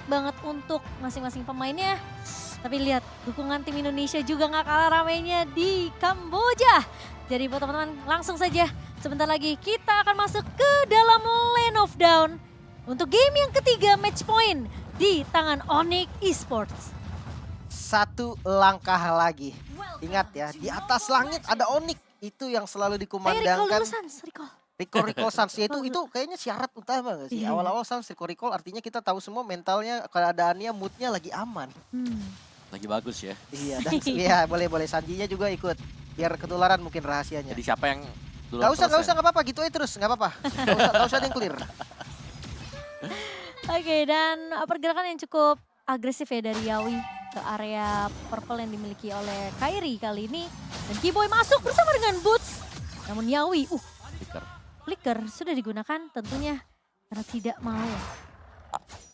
banget untuk masing-masing pemainnya. Tapi lihat, dukungan tim Indonesia juga nggak kalah ramainya di Kamboja. Jadi buat teman-teman langsung saja sebentar lagi kita akan masuk ke dalam Lane of Down. Untuk game yang ketiga match point di tangan Onyx Esports. Satu langkah lagi. Ingat ya, di atas langit ada Onyx. Itu yang selalu Recall dikumandangkan. dulu Sans, recall. Recall Sans, ya itu kayaknya syarat utama gak sih? Iya. Awal-awal Sans recall artinya kita tahu semua mentalnya, keadaannya, moodnya lagi aman. Lagi bagus ya. Iya, dan iya boleh-boleh Sanjinya juga ikut. Biar ketularan mungkin rahasianya. Jadi siapa yang dulu Gak usah, gak apa-apa gitu aja terus, gak apa-apa. Gak usah ada yang clear. Oke, dan pergerakan yang cukup agresif ya dari Yawi ke area purple yang dimiliki oleh Kairi kali ini. Dan Keyboy masuk bersama dengan Boots. Namun Yawi, Flicker. flicker sudah digunakan tentunya karena tidak mau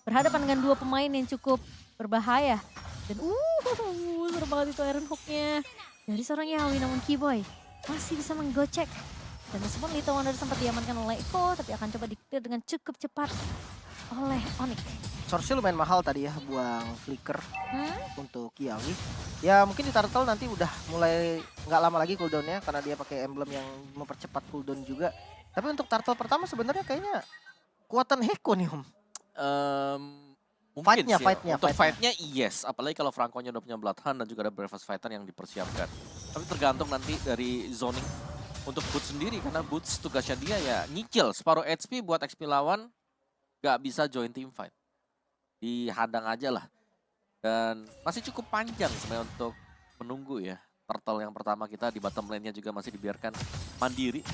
berhadapan dengan dua pemain yang cukup berbahaya. Dan serem banget itu Iron Hook-nya dari seorang Yawi, namun Keyboy masih bisa menggocek. Dan meskipun Little Wonder sempat diamankan oleh Eko, tapi akan coba di-clear dengan cukup cepat oleh Onyx. Source-nya lumayan mahal tadi ya, buang flicker untuk Yawi. Ya mungkin di Turtle nanti udah mulai nggak lama lagi cooldownnya karena dia pakai emblem yang mempercepat cooldown juga. Tapi untuk Turtle pertama sebenarnya kayaknya kuatan Heko nih Om. Mungkin Fight-nya, sih ya. fight-nya, Untuk fight-nya. fight-nya yes, apalagi kalau Franco-nya udah punya Bloodhound dan juga ada Breakfast Fighter yang dipersiapkan. Tapi tergantung nanti dari zoning untuk Boots sendiri, karena Boots tugasnya dia ya nyicil separuh HP buat XP lawan, gak bisa join team fight. Dihadang aja lah. Dan masih cukup panjang sebenarnya untuk menunggu ya. Turtle yang pertama kita di bottom lane-nya juga masih dibiarkan mandiri.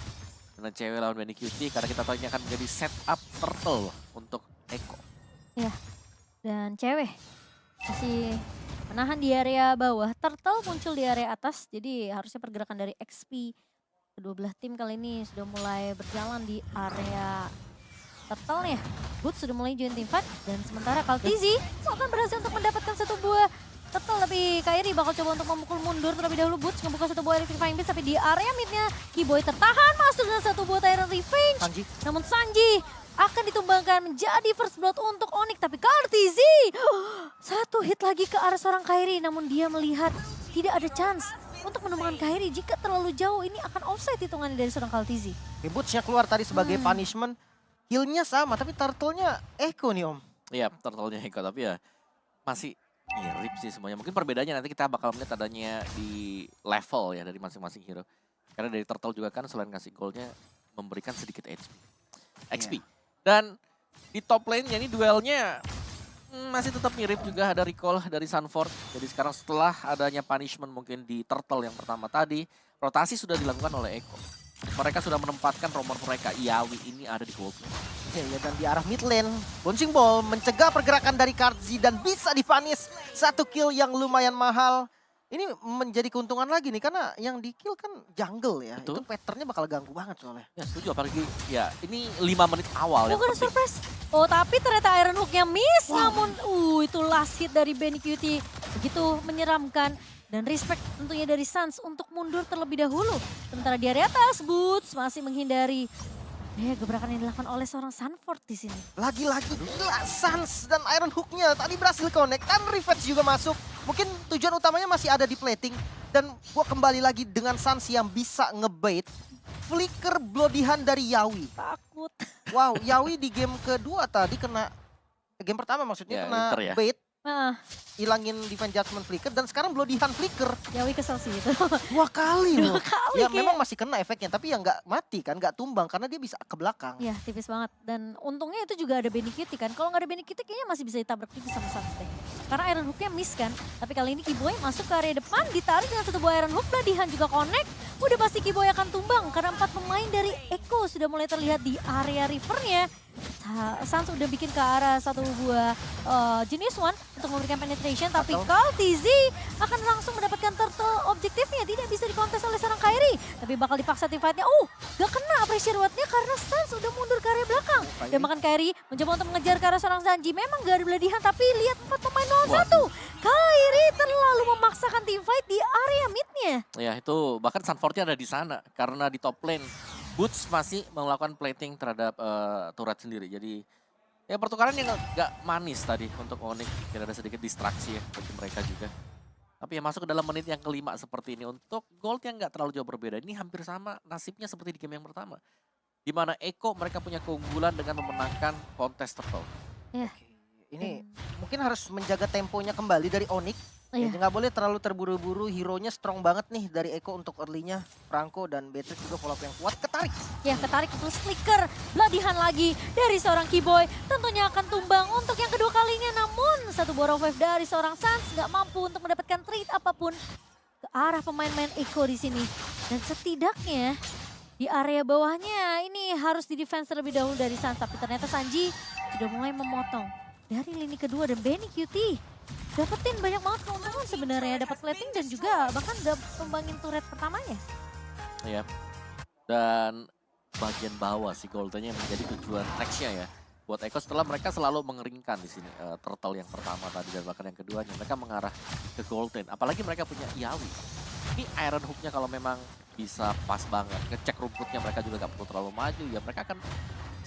Dengan cewek lawan Benny Cutie, karena kita tahu ini akan menjadi setup Turtle untuk Eko. Ya, dan cewek masih menahan di area bawah. Turtle muncul di area atas, jadi harusnya pergerakan dari XP kedua belah tim kali ini sudah mulai berjalan di area Turtle-nya. Boots sudah mulai join team fight, dan sementara Kaltizi akan berhasil untuk mendapatkan satu buah Turtle, tapi Kairi bakal coba untuk memukul mundur terlebih dahulu. Boots ngebuka satu buah Electrifying Beast, tapi di area midnya Keyboy tertahan masuk dengan satu buah Tyrant Revenge. Sanji. Namun Sanji akan ditumbangkan menjadi first blood untuk Onyx, tapi Kaltizi satu hit lagi ke arah seorang Kairi, namun dia melihat tidak ada chance untuk menemukan Kairi. Jika terlalu jauh ini akan offside hitungannya dari seorang Kaltizi. Boots-nya keluar tadi sebagai punishment. Heal-nya sama tapi Turtle-nya Eko nih Om. Iya, Turtle-nya Eko, tapi ya masih mirip sih semuanya. Mungkin perbedaannya nanti kita bakal melihat adanya di level ya dari masing-masing hero. Karena dari Turtle juga kan selain ngasih gold-nya memberikan sedikit XP. Dan di top lane-nya ini duelnya masih tetap mirip juga, ada recall dari Sunford. Jadi sekarang setelah adanya punishment mungkin di Turtle yang pertama tadi, rotasi sudah dilakukan oleh Eko. Mereka sudah menempatkan romer mereka, Yawi ini ada di gold lane. Ya, dan di arah mid lane, Bouncing Ball mencegah pergerakan dari Kartzi dan bisa dipanis. Satu kill yang lumayan mahal. Ini menjadi keuntungan lagi nih karena yang di kill kan jungle ya. Betul. Itu patternnya bakal ganggu banget soalnya. Ya setuju, apalagi ya ini 5 menit awal yang Bukan penting. surprise. Oh, tapi ternyata Iron Hook-nya miss. Namun itu last hit dari Benny Cutie begitu menyeramkan. Dan respect tentunya dari Sans untuk mundur terlebih dahulu. Sementara di area atas, Boots masih menghindari gebrakan yang dilakukan oleh seorang Sunford di sini. Lagi-lagi gila Sans dan Iron Hook-nya tadi berhasil connect dan Revenge juga masuk. Mungkin tujuan utamanya masih ada di plating. Dan gua kembali lagi dengan Sans yang bisa ngebait flicker Bloodihan dari Yawi. Takut. Wow, Yawi di game kedua tadi kena, game pertama maksudnya Ya, kena Inter ya. bait. Nah, Hilangin Divine Judgment flicker dan sekarang Bloodihan flicker. Yawi kesel sih itu. 2 kali loh. kali Ya kayak. memang masih kena efeknya tapi ya nggak mati kan, nggak tumbang karena dia bisa ke belakang. Ya, tipis banget. Dan untungnya itu juga ada Benny Cutie kan. Kalau nggak ada Benny Cutie kayaknya masih bisa ditabrak tipis sama Sans deh. Karena Iron Hook-nya miss kan. Tapi kali ini Keyboy masuk ke area depan, ditarik dengan satu buah Iron Hook. Bloodihan juga connect. Udah pasti Keyboy akan tumbang karena 4 pemain dari Eko sudah mulai terlihat di area rivernya. Sans udah bikin ke arah satu buah Genius One untuk memberikan penetration, tapi Kaltizi akan langsung mendapatkan turtle objektifnya. Tidak bisa dikontes oleh seorang Kairi, tapi bakal dipaksa tim fight-nya. Gak kena pressure ward-nya karena Sans udah mundur ke area belakang. Dan makan Kairi mencoba untuk mengejar ke arah seorang Sanji. Memang gak ada Bloodihan, tapi lihat 4 pemain lawan 1. Kairi terlalu memaksakan tim fight di area mid-nya. Ya itu bahkan Sunford-nya ada di sana karena di top lane Boots masih melakukan plating terhadap turret sendiri. Jadi Ya pertukaran yang nggak manis tadi untuk Onyx. Mungkin ada sedikit distraksi ya bagi mereka juga. Tapi ya masuk ke dalam menit yang kelima seperti ini. Untuk gold yang nggak terlalu jauh berbeda. Ini hampir sama nasibnya seperti di game yang pertama. Di mana Eko mereka punya keunggulan dengan memenangkan kontes turtle. Ya. Ini mungkin harus menjaga temponya kembali dari Onyx. Ya, Iya. nggak boleh terlalu terburu-buru. Hero-nya strong banget nih dari Eko untuk early-nya. Franco dan Beatrix juga follow up yang kuat. Ketarik. Ya, ketarik plus flicker. Bloodihan lagi dari seorang Keyboy. Tentunya akan tumbang untuk yang kedua kalinya. Namun satu borrow wave dari seorang Sans nggak mampu untuk mendapatkan trade apapun ke arah pemain-pemain Eko di sini. Dan setidaknya di area bawahnya ini harus di defense terlebih dahulu dari Sans. Tapi ternyata Sanji sudah mulai memotong dari lini kedua dan Benny Cutie dapetin banyak banget keuntungan sebenarnya. Dapat plating dan juga bahkan udah tumbangin turret pertamanya. Ya. Dan bagian bawah si Goldennya menjadi tujuan nextnya ya. Buat Eko setelah mereka selalu mengeringkan di sini turtle yang pertama tadi dan bahkan yang keduanya mereka mengarah ke Golden. Apalagi mereka punya Yawi. Ini Iron Hook-nya kalau memang bisa pas banget, ngecek rumputnya mereka juga gak perlu terlalu maju ya mereka akan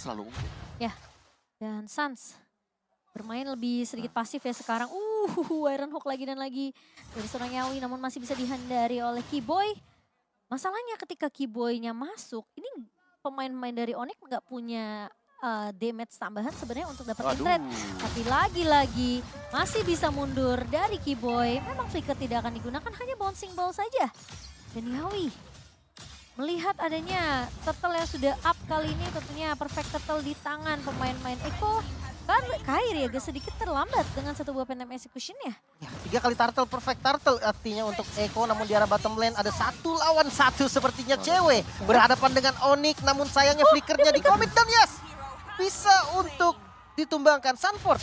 selalu unggul. Ya, dan Sans bermain lebih sedikit pasif ya sekarang. Iron Hook lagi dan lagi dari seorang Yawi namun masih bisa dihindari oleh Keyboy. Masalahnya ketika Keyboy-nya masuk, ini pemain-pemain dari Onyx nggak punya damage tambahan sebenarnya untuk dapetin trade. Tapi lagi-lagi masih bisa mundur dari Keyboy. Memang flicker tidak akan digunakan, hanya bouncing ball saja. Dan Yawi melihat adanya turtle yang sudah up kali ini, tentunya perfect turtle di tangan pemain-pemain Eko. Kan Kairi agak sedikit terlambat dengan satu buah Phantom Execution-nya. Ya, 3 kali turtle, perfect turtle artinya untuk Eko. Namun di arah bottom lane ada 1 lawan 1 sepertinya cewek. Berhadapan dengan Onyx namun sayangnya flickernya di commit dan yes! Bisa untuk ditumbangkan. Sanford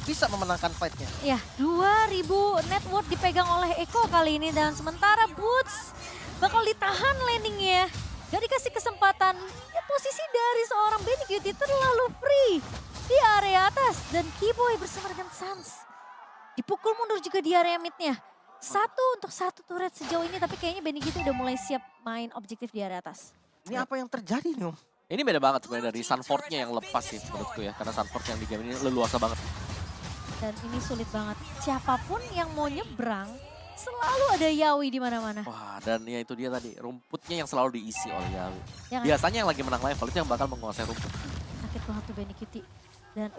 bisa memenangkan fight-nya. Ya, 2000 net worth dipegang oleh Eko kali ini. Dan sementara Boots bakal ditahan landingnya. Gak dikasih kesempatan. Ya, posisi dari seorang Benny Cutie terlalu free di area atas. Dan Keyboy bersama dengan Sans dipukul mundur juga di area midnya. Untuk satu turret sejauh ini. Tapi kayaknya Benny Cutie udah mulai siap main objektif di area atas. Ini apa yang terjadi nih Om? Ini beda banget sebenarnya dari Sanford-nya yang lepas sih menurutku ya. Karena Sanford yang di game ini leluasa banget. Dan ini sulit banget. Siapapun yang mau nyebrang, selalu ada Yawi di mana-mana. Wah, dan ya itu dia tadi, rumputnya yang selalu diisi oleh Yawi. Ya kan? Biasanya yang lagi menang level itu yang bakal menguasai rumput. Sakit banget tuh Benny Cutie. Dan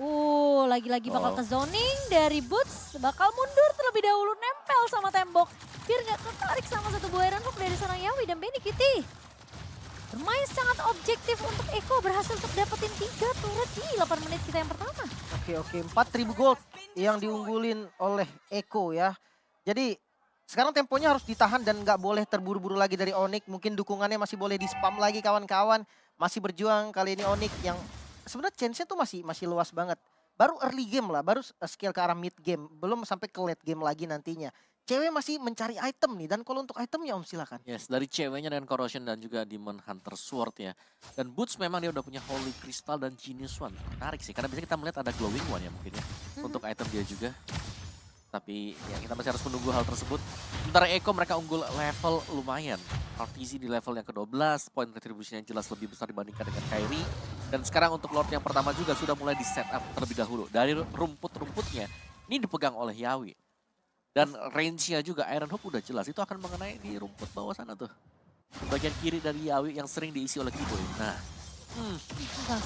lagi-lagi bakal ke zoning dari Boots. Bakal mundur terlebih dahulu, nempel sama tembok. Biar nggak tertarik sama satu buah Iron Hook dari seorang Yawi dan Benny Cutie. Bermain sangat objektif untuk Eko, berhasil untuk dapetin 3 turret di 8 menit kita yang pertama. Oke, 4.000 gold yang diunggulin oleh Eko ya. Jadi sekarang temponya harus ditahan dan nggak boleh terburu-buru lagi dari Onyx. Mungkin dukungannya masih boleh di-spam lagi kawan-kawan. Masih berjuang kali ini Onyx yang sebenarnya chance-nya tuh masih luas banget. Baru early game lah, baru skill ke arah mid game. Belum sampai ke late game lagi nantinya. Cewek masih mencari item nih, dan kalau untuk itemnya Om silakan. Yes, dari ceweknya dengan Corrosion dan juga Demon Hunter Sword ya. Dan Boots memang dia udah punya Holy Crystal dan Genius One. Menarik sih, karena biasanya kita melihat ada Glowing One ya mungkin ya. Untuk item dia juga. Tapi ya kita masih harus menunggu hal tersebut. Sementara Eko mereka unggul level lumayan. RTZ di level yang ke-12, point retribution yang jelas lebih besar dibandingkan dengan Kairi. Dan sekarang untuk Lord yang pertama juga sudah mulai di setup terlebih dahulu. Dari rumput-rumputnya, ini dipegang oleh Yawi. Dan range-nya juga Iron Hook udah jelas, itu akan mengenai di rumput bawah sana tuh. Di bagian kiri dari Yawi yang sering diisi oleh Keyboy. Nah,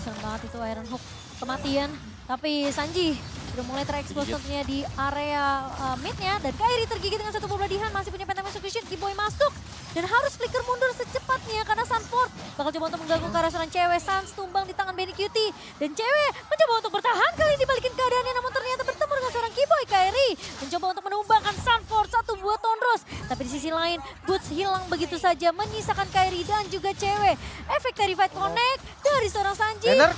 Serem banget itu Iron Hook, kematian. Tapi Sanji udah mulai terekspos tentunya di area midnya. Dan Kairi tergigit dengan satu bloodihan, masih punya Phantom Execution. Keyboy masuk dan harus flicker mundur secepatnya karena Sanford bakal coba untuk mengganggu ke arah seorang cewek. Sans tumbang di tangan Benny Cutie. Dan cewek mencoba untuk bertahan, kali ini dibalikin keadaannya namun ternyata bertemu dengan seorang Keyboy. Kairi mencoba untuk menumbangkan Sanford, satu buah Tondros. Tapi di sisi lain Boots hilang begitu saja, menyisakan Kairi dan juga cewek. Efek Terrified Connect dari seorang Sanji. Renner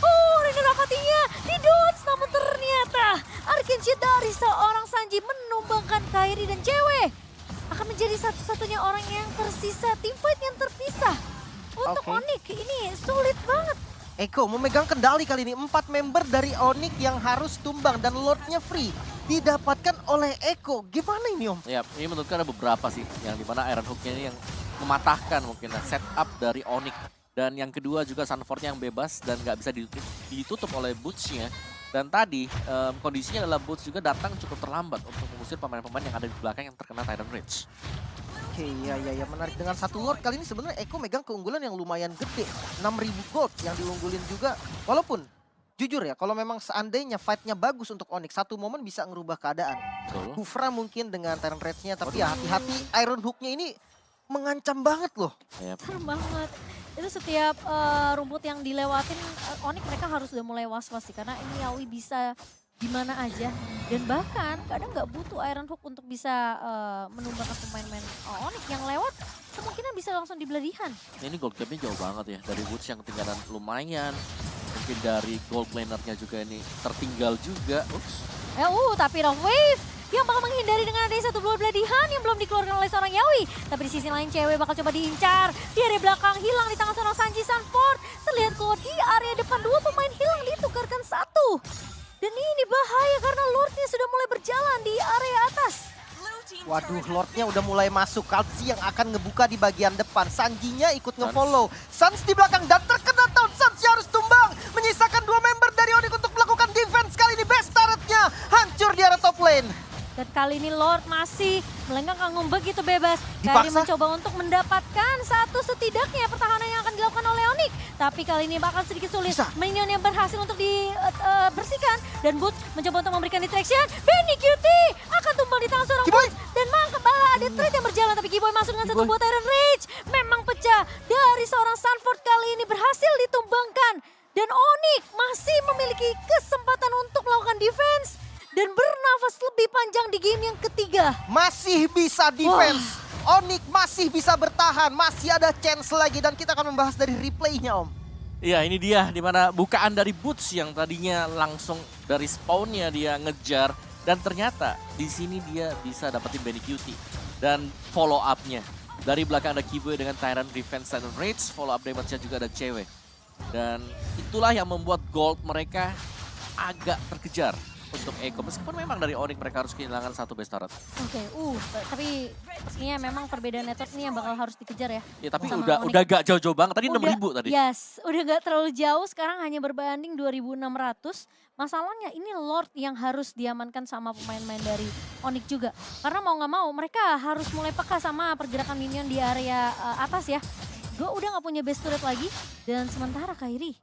Rapatinya di dodge, namun ternyata Arcane Shield dari seorang Sanji menumbangkan Kairi dan cewek. Akan menjadi satu-satunya orang yang tersisa, teamfight yang terpisah. Untuk Onyx ini sulit banget. Eko memegang kendali kali ini. 4 member dari Onyx yang harus tumbang dan Lordnya free didapatkan oleh Eko. Gimana ini Om? ya ini menurutku ada beberapa sih. Yang dimana Iron Hook-nya ini yang mematahkan mungkin setup dari Onyx. Dan yang kedua juga Sanford-nya yang bebas dan nggak bisa ditutup oleh Boots-nya. Dan tadi kondisinya adalah Boots juga datang cukup terlambat untuk mengusir pemain-pemain yang ada di belakang yang terkena Tyrant Rage. Oke, ya menarik dengan satu Lord kali ini sebenarnya Eko megang keunggulan yang lumayan gede. 6.000 gold yang diunggulin juga. Walaupun jujur ya, kalau memang seandainya fight-nya bagus untuk Onyx, satu momen bisa ngerubah keadaan. Betul. Kufra mungkin dengan Tyrant Rage-nya, tapi ya hati-hati Iron Hook-nya ini mengancam banget loh. Yap. Serem banget. Itu setiap rumput yang dilewatin Onyx mereka harus udah mulai was-was sih. Karena ini Yawi bisa di mana aja. Dan bahkan kadang nggak butuh Iron Hook untuk bisa menumbangkan pemain-pemain Onyx yang lewat. Kemungkinan bisa langsung dibeladihan. Ini gold gap-nya jauh banget ya. Dari Woods yang ketinggalan lumayan. Mungkin dari gold laner-nya juga ini tertinggal juga. Ups. Tapi Rough Wave yang bakal menghindari dengan adanya satu buah beladihan yang belum dikeluarkan oleh seorang Yawi. Tapi di sisi lain cewek bakal coba diincar. Di area belakang hilang di tangan seorang Sanji Sanford. Terlihat keluar di area depan, dua pemain hilang ditukarkan satu. Dan ini bahaya karena Lordnya sudah mulai berjalan di area atas. Waduh, Lordnya udah mulai masuk. Kalsi yang akan ngebuka di bagian depan. Sanjinya ikut ngefollow. Sans di belakang dan terkena down. Sans harus tumbang. Menyisakan dua member dari Onyx untuk melakukan defense. Kali ini best turretnya hancur di area top lane. Dan kali ini Lord masih melenggang kanggung begitu bebas. Dipaksa. Kali mencoba untuk mendapatkan satu setidaknya pertahanan yang akan dilakukan oleh Onyx. Tapi kali ini bakal sedikit sulit. Bisa. Minion yang berhasil untuk dibersihkan. Dan Boots mencoba untuk memberikan distraction. Benny Cutie akan tumbang di tangan seorang Kiboy. Boots. Dan malah ada trade yang berjalan. Tapi Kiboy masuk dengan satu Kiboy. buah Tyrant Rage. Memang pecah dari seorang Sanford kali ini berhasil ditumbangkan. Dan Onyx masih memiliki kesempatan untuk melakukan defense. Dan bernafas lebih panjang di game yang ketiga. Masih bisa defense. Onyx masih bisa bertahan. Masih ada chance lagi. Dan kita akan membahas dari replaynya Om. Iya, ini dia dimana bukaan dari Boots yang tadinya langsung dari spawnnya dia ngejar. Dan ternyata di sini dia bisa dapetin Benny Cutie. Dan follow up-nya. Dari belakang ada Kiboy dengan Tyrant Defense Tyrant Rage. Follow up damage-nya juga ada cewek. Dan itulah yang membuat gold mereka agak terkejar untuk Eko. Meskipun memang dari Onyx mereka harus kehilangan satu best turret. Oke, tapi sepertinya memang perbedaan network ini yang bakal harus dikejar ya. Ya tapi Sama udah Onyx. gak jauh-jauh banget. Tadi Udah- 6.000 tadi. Yes, udah gak terlalu jauh, sekarang hanya berbanding 2.600. Masalahnya ini Lord yang harus diamankan sama pemain-pemain dari Onyx juga. Karena mau gak mau mereka harus mulai peka sama pergerakan minion di area atas ya. Gue udah gak punya best turret lagi. Dan sementara Kairi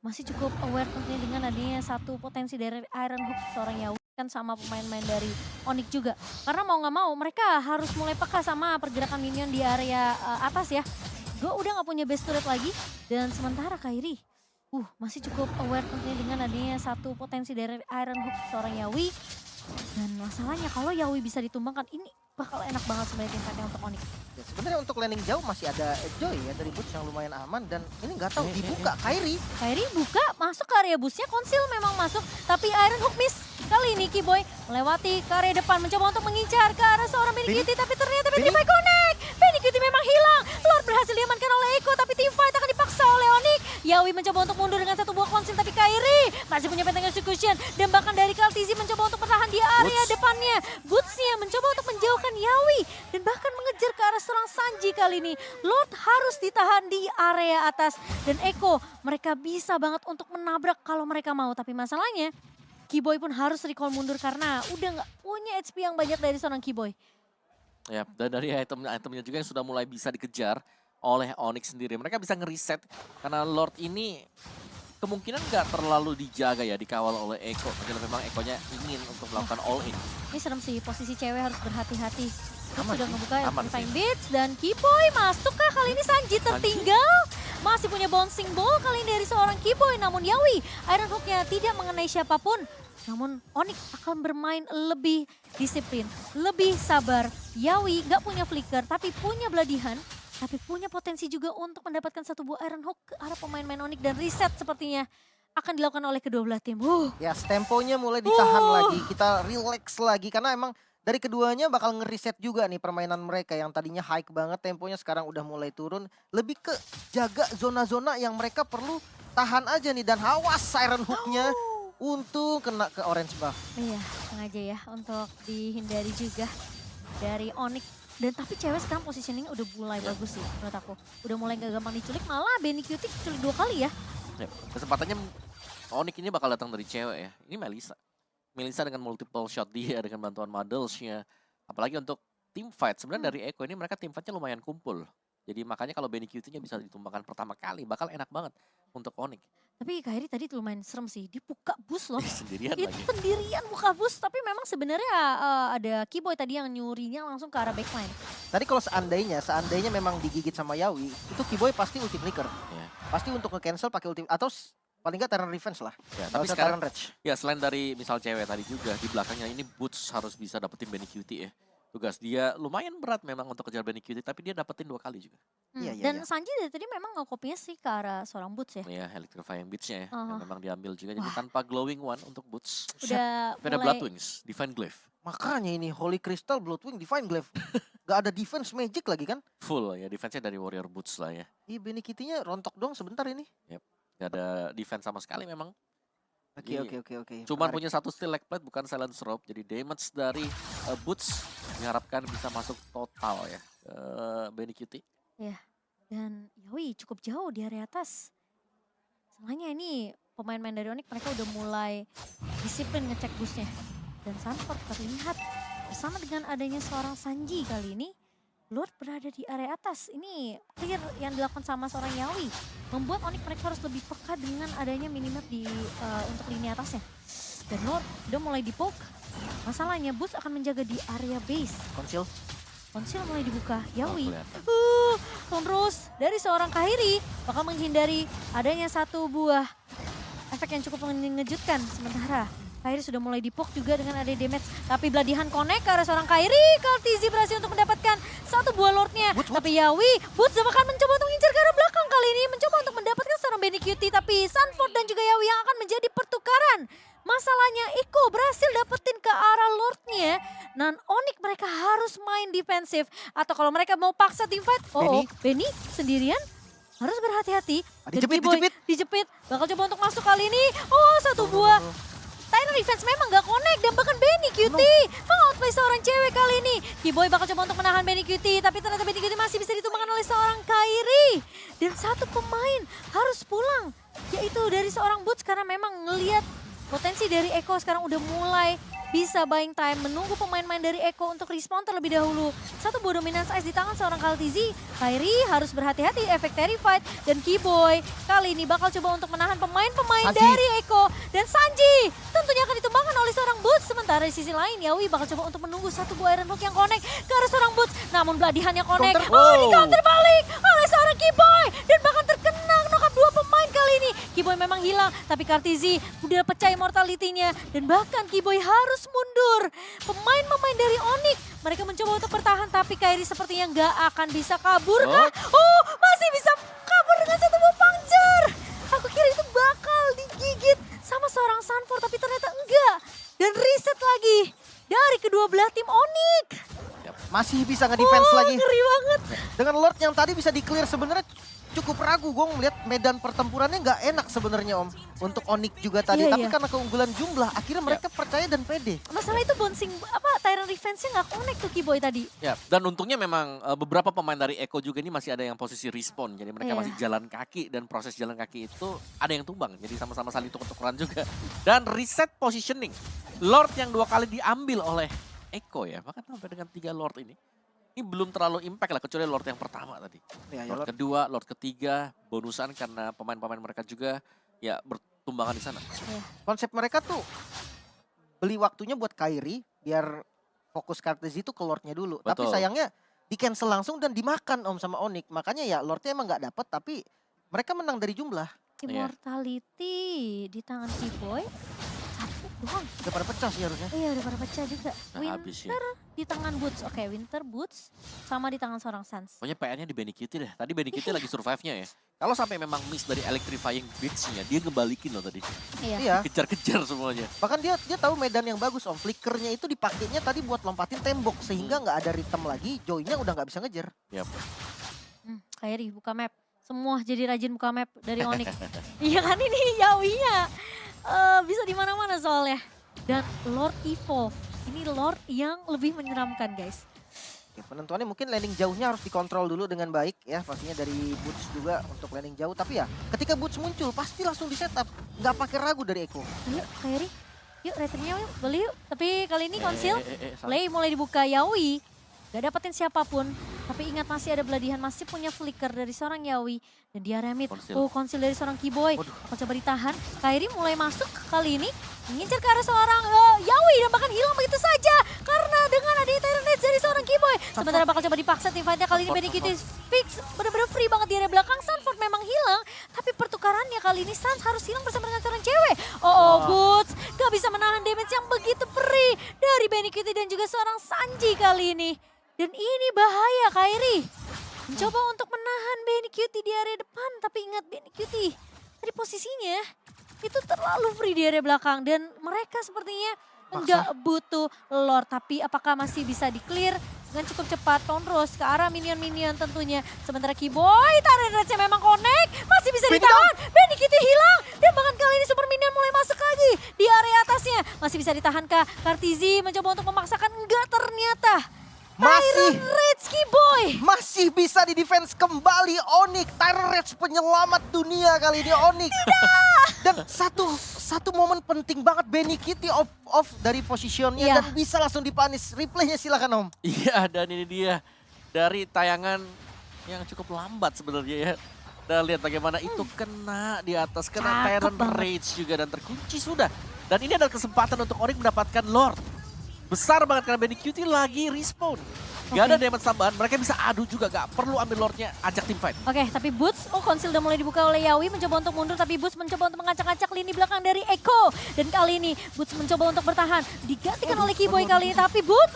masih cukup aware tentunya dengan adanya satu potensi dari Iron Hook seorang Yawi kan sama pemain-pemain dari Onyx juga. Karena mau gak mau mereka harus mulai peka sama pergerakan minion di area atas ya. Gue udah gak punya best turret lagi. Dan sementara Kairi masih cukup aware tentunya dengan adanya satu potensi dari Iron Hook seorang Yawi. Dan masalahnya kalau Yawi bisa ditumbangkan ini bakal enak banget sebenarnya tim untuk Onyx. Ya, sebenarnya untuk landing jauh masih ada Joy ya dari Boots yang lumayan aman. Dan ini nggak tahu dibuka Kairi. Kairi buka, masuk ke area busnya, Konsil memang masuk, tapi Iron Hook miss. Kali ini Kiboy melewati ke area depan, mencoba untuk mengincar ke arah seorang Benny Cutie, tapi ternyata Benny Fight connect. Benny Cutie memang hilang, Lord berhasil diamankan oleh Eko, tapi tim fight akan dipaksa oleh Onyx. Yawi mencoba untuk mundur dengan satu buah Konsil, tapi Kairi masih punya penteng execution. Dan bahkan dari Kaltizi mencoba untuk bertahan di area depannya. Bootsnya mencoba untuk menjauhkan Yawi, dan bahkan mengejar ke arah seorang Sanji kali ini. Lord harus ditahan di area atas, dan Eko mereka bisa banget untuk menabrak kalau mereka mau. Tapi masalahnya Kiboy pun harus recall mundur karena udah nggak punya HP yang banyak dari seorang Kiboy. Ya, dan dari itemnya juga yang sudah mulai bisa dikejar oleh Onyx sendiri. Mereka bisa ngeriset karena Lord ini kemungkinan nggak terlalu dijaga ya, dikawal oleh Eko. Karena memang Ekonya ingin untuk melakukan all in. Ini serem sih, posisi cewek harus berhati-hati. Aman Sudah sih, ngebuka aman Divine sih. Beats dan Kiboy masuk kah kali ini? Sanji tertinggal. Masih punya bouncing ball kali ini dari seorang Kiboy. Namun Yawi, Iron Hook-nya tidak mengenai siapapun. Namun Onyx akan bermain lebih disiplin, lebih sabar. Yawi nggak punya flicker tapi punya beladihan. Tapi punya potensi juga untuk mendapatkan satu buah Iron Hook ke arah pemain-pemain Onyx. Dan reset sepertinya akan dilakukan oleh kedua belah tim. Ya, temponya mulai ditahan lagi. Kita relax lagi karena emang dari keduanya bakal ngeriset juga nih permainan mereka yang tadinya high banget, temponya sekarang udah mulai turun. Lebih ke jaga zona-zona yang mereka perlu tahan aja nih, dan awas Iron Hook-nya untung kena ke orange buff. Iya, sengaja ya untuk dihindari juga dari Onyx. Dan tapi cewek sekarang positioning udah mulai bagus sih menurut aku. Udah mulai gak gampang diculik, malah Benny Cutie culik 2 kali ya. Ya, kesempatannya Onyx ini bakal datang dari cewek ya. Ini Melissa. Melissa dengan multiple shot dia, dengan bantuan Muddles-nya. Apalagi untuk team fight. Sebenarnya dari Echo ini mereka team fight-nya lumayan kumpul. Jadi makanya kalau Benny QT-nya bisa ditumbangkan pertama kali, bakal enak banget untuk Onyx. Tapi Kairi tadi lumayan serem sih, dia buka bus loh. Sendirian Itu lagi. sendirian buka bus, tapi memang sebenarnya ada Keyboy tadi yang nyurinya langsung ke arah backline. Tadi kalau seandainya memang digigit sama Yawi, itu Keyboy pasti ulti flicker. Ya. Pasti untuk nge-cancel pakai ulti, atau paling nggak Terran Revenge lah. Ya, Nggak tapi usah sekarang Terran Rage. ya selain dari misal cewek tadi juga di belakangnya ini Boots harus bisa dapetin Benny QT ya. Tugas dia lumayan berat memang untuk kejar Benny QT, tapi dia dapetin 2 kali juga. Iya, iya, Dan iya. Sanji dari tadi memang nge-copy-nya sih ke arah seorang Boots ya. Ya, Electrifying Beats-nya ya, yang Oh. memang diambil juga. Jadi tanpa Glowing One untuk Boots. Udah Tapi ada mulai Bloodwings, Divine Glaive. Makanya ini Holy Crystal, Bloodwing, Divine Glaive. Gak ada defense magic lagi kan? Full ya, defense-nya dari Warrior Boots lah ya. Iya, Benny Kitty-nya rontok dong sebentar ini. Gak ada defense sama sekali memang. Oke, Iya. oke. Cuman Menarik. punya satu steal leg plate bukan silence rope. Jadi damage dari Boots diharapkan bisa masuk total ya ke Benny QT. dan Yawi cukup jauh di area atas. Soalnya ini pemain-pemain dari Onyx mereka udah mulai disiplin ngecek busnya. Dan Sanford terlihat bersama dengan adanya seorang Sanji kali ini. Lord berada di area atas. Ini clear yang dilakukan sama seorang Yawi. Membuat Onyx mereka harus lebih peka dengan adanya minimap di untuk lini atasnya. Dan Lord udah mulai dipoke. Masalahnya Boots akan menjaga di area base. Konsil. Konsil mulai dibuka. Yawi. kelihatan. Terus dari seorang Kairi bakal menghindari adanya satu buah efek yang cukup mengejutkan. Sementara Kairi sudah mulai dipok juga dengan ada damage. Tapi Bladihan connect ke arah seorang Kairi. Kartizi berhasil untuk mendapatkan satu buah lordnya. Tapi Yawi, Boots akan mencoba untuk mengincar ke arah belakang kali ini. Mencoba untuk mendapatkan seorang Benny QT. Tapi Sanford dan juga Yawi yang akan menjadi pertukaran. Masalahnya Iko berhasil dapetin ke arah lordnya. Dan Onyx mereka harus main defensif. Atau kalau mereka mau paksa team fight. Benny sendirian. Harus berhati-hati. Dan Dijepit, Keyboy dijepit. Bakal coba untuk masuk kali ini. Oh, satu buah. Tyrant Defense memang gak connect dan bahkan Benny QT mengoutplay seorang cewek kali ini. Keyboy bakal coba untuk menahan Benny QT tapi ternyata Benny QT masih bisa ditumbangkan oleh seorang Kairi. Dan satu pemain harus pulang yaitu dari seorang Boots karena memang ngelihat potensi dari Eko sekarang udah mulai bisa buying time, menunggu pemain-pemain dari Eko untuk respawn terlebih dahulu. Satu buah dominance ice di tangan seorang Kaltizi. Kairi harus berhati-hati efek Terrified. Dan Keyboy kali ini bakal coba untuk menahan pemain-pemain dari Eko. Dan Sanji tentunya akan ditumbangkan oleh seorang Boots. Sementara di sisi lain Yawi bakal coba untuk menunggu satu buah Iron Hook yang connect ke arah seorang Boots. Namun Bladihan yang connect, di counter balik oleh seorang Keyboy. Dan bahkan terkena knock-up dua pemain kali ini. Keyboy memang hilang, tapi Kartizi udah pecah immortality-nya. Dan bahkan Keyboy harus mundur. Pemain-pemain dari Onyx, mereka mencoba untuk bertahan, tapi Kairi sepertinya nggak akan bisa kabur kah? Oh, masih bisa kabur dengan satu buah puncture. Aku kira itu bakal digigit sama seorang Sanford, tapi ternyata enggak. Dan reset lagi dari kedua belah tim Onyx. Masih bisa nge-defense lagi. Ngeri banget. Dengan Lord yang tadi bisa di-clear sebenarnya cukup ragu. Gue melihat medan pertempurannya nggak enak sebenarnya Om. Untuk Onyx juga tadi. Iya, Tapi iya. karena keunggulan jumlah, akhirnya mereka percaya dan pede. Masalah itu bouncing, Tyrant Defense-nya nggak connect tuh Keyboy tadi. Ya, dan untungnya memang beberapa pemain dari Eko juga ini masih ada yang posisi respawn. Jadi mereka Iya. masih jalan kaki dan proses jalan kaki itu ada yang tumbang. Jadi sama-sama saling tuker-tukeran juga. Dan reset positioning. Lord yang 2 kali diambil oleh Eko ya. Bahkan sampai dengan 3 Lord ini. Ini belum terlalu impact lah kecuali Lord yang pertama tadi. Ya, Lord kedua, Lord ketiga, bonusan karena pemain-pemain mereka juga ya bertumbangan di sana. Konsep mereka tuh beli waktunya buat Kairi biar fokus Kartizi itu ke Lordnya dulu. Tapi Betul. sayangnya di cancel langsung dan dimakan Om sama Onyx. Makanya ya Lordnya emang nggak dapet tapi mereka menang dari jumlah. Immortality di tangan Keyboy. Satu doang. Udah pada pecah sih harusnya. Iya udah pada pecah juga. Nah, habis ya. Winter di tangan Boots. Oke, Winter Boots sama di tangan seorang Sans. Pokoknya PR-nya di Benny QT deh. Tadi Benny QT lagi survive-nya ya. Kalau sampai memang miss dari electrifying beats-nya, dia ngebalikin loh tadi. Iya. Kejar-kejar semuanya. Bahkan dia tahu medan yang bagus Om. Flickernya itu dipakainya tadi buat lompatin tembok sehingga nggak ada rhythm lagi. Joy-nya udah nggak bisa ngejar. Kairi buka map. Semua jadi rajin buka map dari Onyx. Iya kan ini Yawinya. Bisa di mana-mana soalnya. Dan Lord Evolve. Ini Lord yang lebih menyeramkan guys. Oke, penentuannya mungkin landing jauhnya harus dikontrol dulu dengan baik ya, pastinya dari Boots juga untuk landing jauh. Tapi ya ketika Boots muncul pasti langsung di setup, nggak pakai ragu dari Eko. Yuk Kairi, yuk returnnya yuk, beli yuk. Tapi kali ini konsil, salah. play mulai dibuka Yawi. Gak dapetin siapapun, tapi ingat masih ada Beladihan, masih punya flicker dari seorang Yawi. Dan dia remit, konsil dari seorang Kiboy. Akan coba ditahan, Kairi mulai masuk kali ini. Mengincar ke arah seorang Yawi dan bahkan hilang begitu saja. Karena dengan adanya Tyrant Rage dari seorang Kiboy. Sementara bakal coba dipaksa tim fight-nya kali ini Benikiti fix. Bener-bener free banget di area belakang, Sanford memang hilang. Tapi pertukarannya kali ini Sans harus hilang bersama dengan seorang cewek. Boots gak bisa menahan damage yang begitu perih dari Benikiti dan juga seorang Sanji kali ini. Dan ini bahaya Kairi. Mencoba untuk menahan Benikiti di area depan. Tapi ingat Benikiti dari posisinya itu terlalu free di area belakang. Dan mereka sepertinya nggak butuh lord. Tapi apakah masih bisa di-clear dengan cukup cepat. Tonros ke arah minion-minion tentunya. Sementara Kiboy, Tyrant Rage memang connect. Masih bisa ditahan. Benikiti hilang. Dan bahkan kali ini super minion mulai masuk lagi di area atasnya. Masih bisa ditahan kah? Kartizi mencoba untuk memaksakan. Enggak ternyata. Masih Tyrant Rage Kiboy. masih bisa di defense kembali Onyx. Tyrant Rage penyelamat dunia kali ini Onyx. Dan satu momen penting banget Benikiti off dari posisinya dan bisa langsung dipanis. Replaynya silakan Om. Iya, dan ini dia dari tayangan yang cukup lambat sebenarnya ya. Dan lihat bagaimana itu kena di atas, kena Tyrant Rage juga dan terkunci sudah. Dan ini adalah kesempatan untuk Onyx mendapatkan Lord. Besar banget karena Benikiti lagi respawn. Gak ada damage tambahan, mereka bisa adu juga, gak perlu ambil Lordnya, ajak tim fight. Oke, tapi Boots, konsil udah mulai dibuka oleh Yawi, mencoba untuk mundur, tapi Boots mencoba untuk mengacak-acak lini belakang dari Eko. Dan kali ini Boots mencoba untuk bertahan, digantikan oleh Kiboy kali ini, tapi Boots,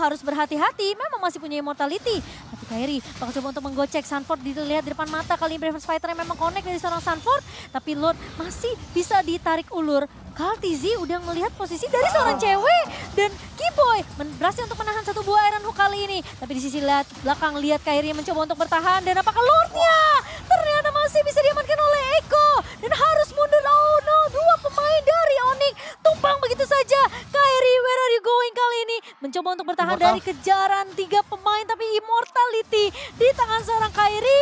harus berhati-hati, memang masih punya immortality. Tapi Kairi bakal coba untuk menggocek, Sanford dilihat di depan mata, kali ini Bravers Fighter yang memang connect dari seorang Sanford, tapi Lord masih bisa ditarik ulur. Kartizi udah melihat posisi dari seorang cewek dan Kiboy berhasil untuk menahan satu buah Iron Hook kali ini. Tapi di sisi belakang lihat Kairi mencoba untuk bertahan dan apakah Lordnya ternyata masih bisa diamankan oleh Eko dan harus mundur. Oh no, dua pemain dari Onyx tumbang begitu saja. Kairi, where are you going kali ini? Mencoba untuk bertahan dari kejaran tiga pemain tapi immortality di tangan seorang Kairi.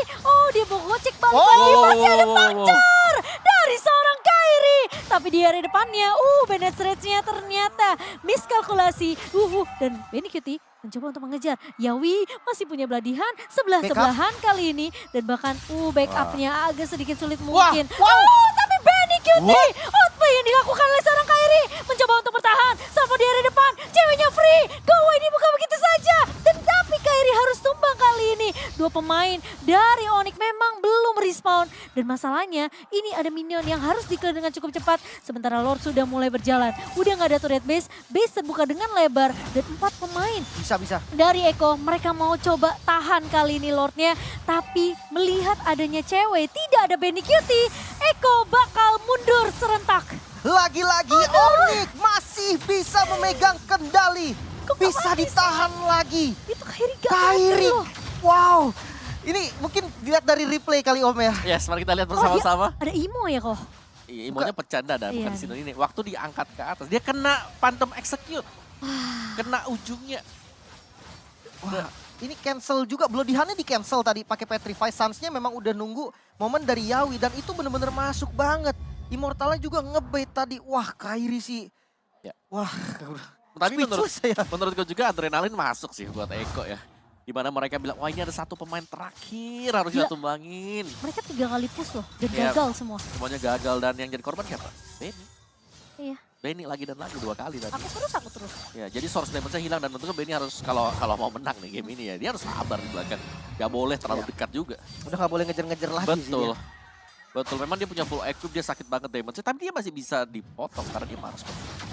Dia gocek balik lagi, masih ada puncture dari seorang Kairi. Tapi di area depannya, Bennett Rage-nya ternyata miskalkulasi. Dan Benikiti mencoba untuk mengejar. Yawi masih punya Beladihan, sebelahan kali ini. Dan bahkan backupnya agak sedikit sulit mungkin. Tapi Benikiti, outplay yang dilakukan oleh seorang Kairi. Mencoba untuk bertahan, sampai di area depan. Ceweknya free, go away dibuka begitu saja. Dan tapi Kairi harus tumbang kali ini. Dua pemain dari Onyx memang belum respawn. Dan masalahnya ini ada minion yang harus di-clear dengan cukup cepat. Sementara Lord sudah mulai berjalan. Udah gak ada turret base terbuka dengan lebar. Dan 4 pemain Bisa. dari Eko, mereka mau coba tahan kali ini Lordnya. Tapi melihat adanya cewek, tidak ada Benikiti, Eko bakal mundur serentak. Lagi-lagi Onyx masih bisa memegang kendali. Bisa ditahan lagi. Itu Kairi Kairi. Wow. Ini mungkin dilihat dari replay kali Om ya. Yes, mari kita lihat bersama-sama. Ada Imo ya kok? Iya, Imonya pecanda dah, bukan di sini ini. Waktu diangkat ke atas, dia kena Phantom Execute. Kena ujungnya. Wah, ini cancel juga. Bloodihannya di cancel tadi pakai Petrify. Suns-nya memang udah nunggu momen dari Yawi dan itu bener-bener masuk banget. Immortalnya juga ngebait tadi. Wah, Kairi sih. Ya. Wah, tapi speechless menurutku juga adrenalin masuk sih buat Eko ya. Dimana mereka bilang, wah ini ada satu pemain terakhir harus kita tumbangin. Mereka 3 kali push loh dan gagal semua. Semuanya gagal dan yang jadi korban siapa? Benny. Iya. Benny lagi dan lagi 2 kali tadi. Aku terus. Ya, jadi source damage-nya hilang dan tentunya Benny harus kalau mau menang nih game ini ya, dia harus sabar di belakang. Gak boleh terlalu dekat juga. Udah gak boleh ngejar-ngejar lagi. Betul. Betul, memang dia punya full equip, dia sakit banget damage, tapi dia masih bisa dipotong karena dia marus.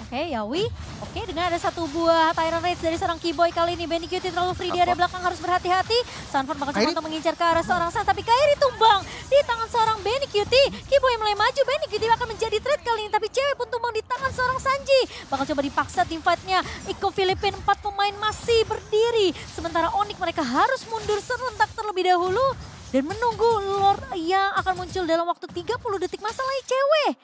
Oke, Yawi. Oke, dengan ada satu buah Tyrant Rage dari seorang Kiboy kali ini. Benikiti terlalu free di area belakang, harus berhati-hati. Sanford bakal coba untuk mengincar ke arah seorang Sans, tapi Kairi tumbang di tangan seorang Benikiti. Kiboy mulai maju, Benikiti akan menjadi threat kali ini, tapi cewek pun tumbang di tangan seorang Sanji. Bakal coba dipaksa tim fight-nya. Iko Filipin 4 pemain masih berdiri. Sementara Onyx mereka harus mundur serentak terlebih dahulu. Dan menunggu Lord yang akan muncul dalam waktu 30 detik. Masalahnya cewek